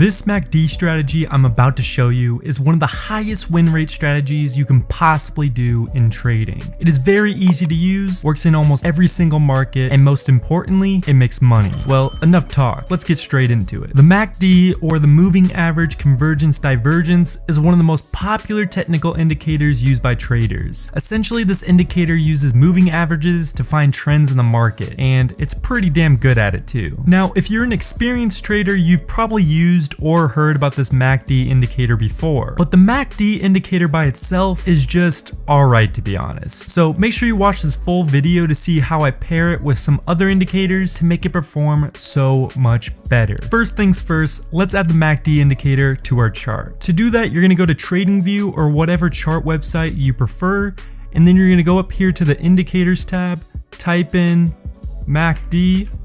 This MACD strategy I'm about to show you is one of the highest win rate strategies you can possibly do in trading. It is very easy to use, works in almost every single market, and most importantly, it makes money. Well, enough talk, let's get straight into it. The MACD, or the Moving Average Convergence Divergence, is one of the most popular technical indicators used by traders. Essentially, this indicator uses moving averages to find trends in the market, and it's pretty damn good at it too. Now, if you're an experienced trader, you've probably used or heard about this MACD indicator before, but the MACD indicator by itself is just alright, to be honest. So make sure you watch this full video to see how I pair it with some other indicators to make it perform so much better. First things first, let's add the MACD indicator to our chart. To do that, you're going to go to TradingView or whatever chart website you prefer, and then you're going to go up here to the Indicators tab, type in MACD,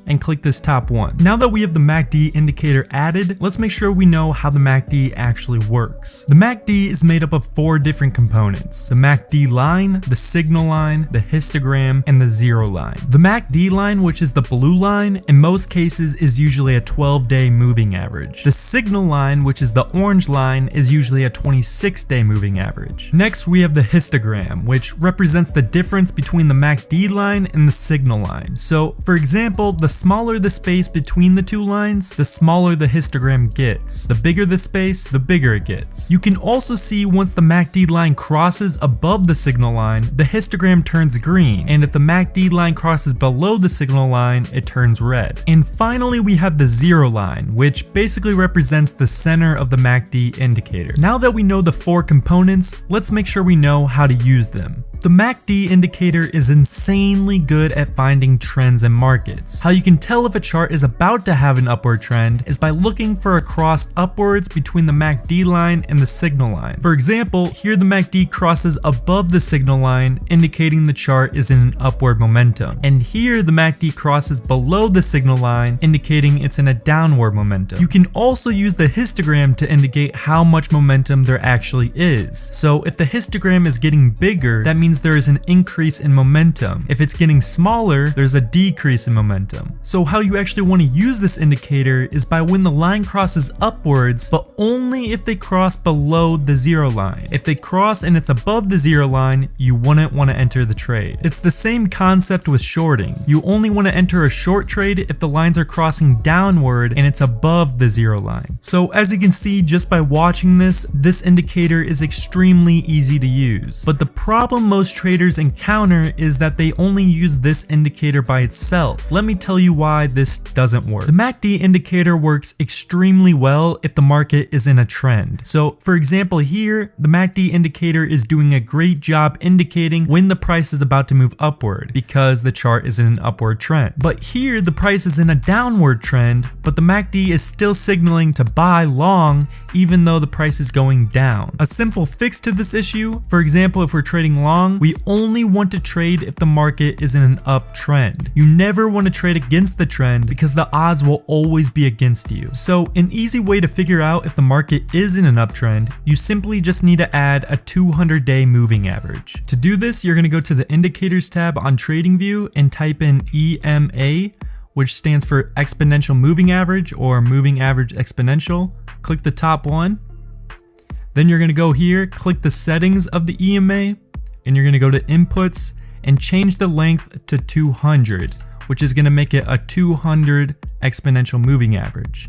and click this top one. Now that we have the MACD indicator added, let's make sure we know how the MACD actually works. The MACD is made up of 4 different components: the MACD line, the signal line, the histogram, and the zero line. The MACD line, which is the blue line, in most cases is usually a 12-day moving average. The signal line, which is the orange line, is usually a 26-day moving average. Next, we have the histogram, which represents the difference between the MACD line and the signal line. So, for example, the smaller the space between the two lines, the smaller the histogram gets. The bigger the space, the bigger it gets. You can also see once the MACD line crosses above the signal line, the histogram turns green, and if the MACD line crosses below the signal line, it turns red. And finally, we have the zero line, which basically represents the center of the MACD indicator. Now that we know the 4 components, let's make sure we know how to use them. The MACD indicator is insanely good at finding trends in markets. How you can tell if a chart is about to have an upward trend is by looking for a cross upwards between the MACD line and the signal line. For example, here the MACD crosses above the signal line, indicating the chart is in an upward momentum. And here the MACD crosses below the signal line, indicating it's in a downward momentum. You can also use the histogram to indicate how much momentum there actually is. So if the histogram is getting bigger, that means there is an increase in momentum. If it's getting smaller, there's a decrease in momentum. So how you actually want to use this indicator is by when the line crosses upwards, but only if they cross below the zero line. If they cross and it's above the zero line, you wouldn't want to enter the trade. It's the same concept with shorting. You only want to enter a short trade if the lines are crossing downward and it's above the zero line. So as you can see just by watching this indicator is extremely easy to use. But the problem most traders encounter is that they only use this indicator by itself. Let me tell you why this doesn't work. The MACD indicator works extremely well if the market is in a trend. So for example here, the MACD indicator is doing a great job indicating when the price is about to move upward because the chart is in an upward trend. But here the price is in a downward trend, but the MACD is still signaling to buy long even though the price is going down. A simple fix to this issue, for example, if we're trading long, we only want to trade if the market is in an uptrend. You never want to trade against the trend because the odds will always be against you. So an easy way to figure out if the market is in an uptrend, you simply just need to add a 200-day moving average. To do this, you're going to go to the Indicators tab on TradingView and type in EMA, which stands for Exponential Moving Average or Moving Average Exponential. Click the top one. Then you're going to go here, click the settings of the EMA, and you're going to go to Inputs and change the length to 200, which is going to make it a 200 exponential moving average.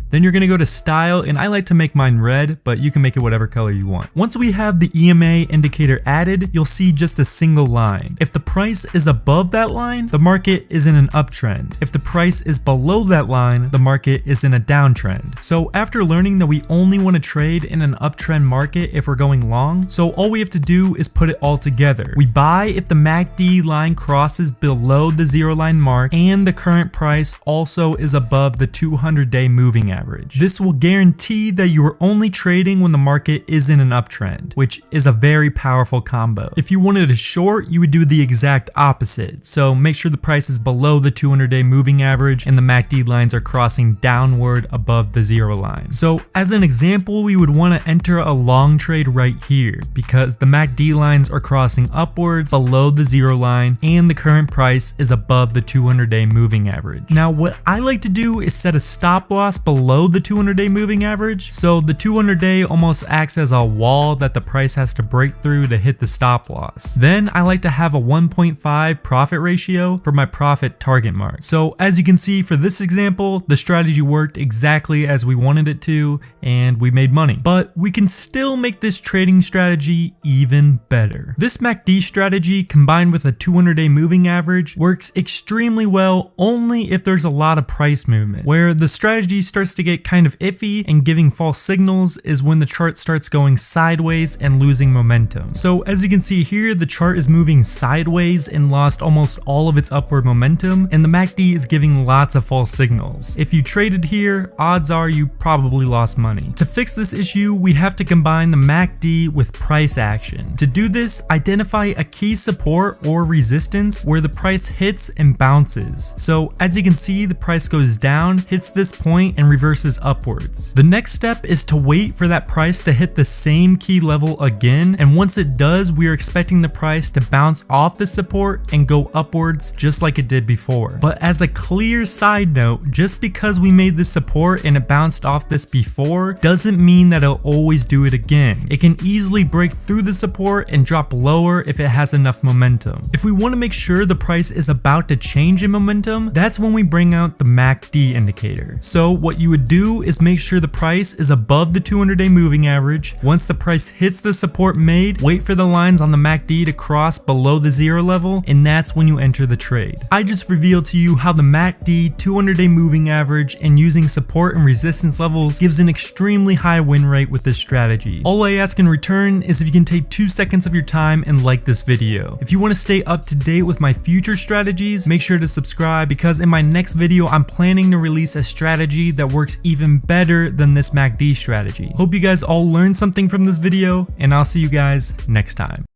Then you're going to go to Style, and I like to make mine red, but you can make it whatever color you want. Once we have the EMA indicator added, you'll see just a single line. If the price is above that line, the market is in an uptrend. If the price is below that line, the market is in a downtrend. So after learning that we only want to trade in an uptrend market if we're going long, so all we have to do is put it all together. We buy if the MACD line crosses below the zero line mark and the current price also is above the 200-day moving average. This will guarantee that you are only trading when the market is in an uptrend, which is a very powerful combo. If you wanted to short, you would do the exact opposite. So make sure the price is below the 200-day moving average and the MACD lines are crossing downward above the zero line. So as an example, we would want to enter a long trade right here because the MACD lines are crossing upwards below the zero line and the current price is above the 200-day moving average. Now what I like to do is set a stop loss below below the 200-day moving average. So the 200-day almost acts as a wall that the price has to break through to hit the stop loss. Then I like to have a 1.5 profit ratio for my profit target mark. So as you can see for this example, the strategy worked exactly as we wanted it to, and we made money. But we can still make this trading strategy even better. This MACD strategy combined with a 200-day moving average works extremely well only if there's a lot of price movement. Where the strategy starts to get kind of iffy and giving false signals is when the chart starts going sideways and losing momentum. So as you can see here, the chart is moving sideways and lost almost all of its upward momentum, and the MACD is giving lots of false signals. If you traded here, odds are you probably lost money. To fix this issue, we have to combine the MACD with price action. To do this, identify a key support or resistance where the price hits and bounces. So as you can see, the price goes down, hits this point, and reverses upwards. The next step is to wait for that price to hit the same key level again, and once it does, we are expecting the price to bounce off the support and go upwards just like it did before. But as a clear side note, just because we made this support and it bounced off this before doesn't mean that it'll always do it again. It can easily break through the support and drop lower if it has enough momentum. If we want to make sure the price is about to change in momentum, that's when we bring out the MACD indicator. So what you would do is make sure the price is above the 200-day moving average. Once the price hits the support made, wait for the lines on the MACD to cross below the 0 level, and that's when you enter the trade. I just revealed to you how the MACD 200-day moving average and using support and resistance levels gives an extremely high win rate with this strategy. All I ask in return is if you can take 2 seconds of your time and like this video. If you want to stay up to date with my future strategies, make sure to subscribe, because in my next video I'm planning to release a strategy that works even better than this MACD strategy. Hope you guys all learned something from this video, and I'll see you guys next time.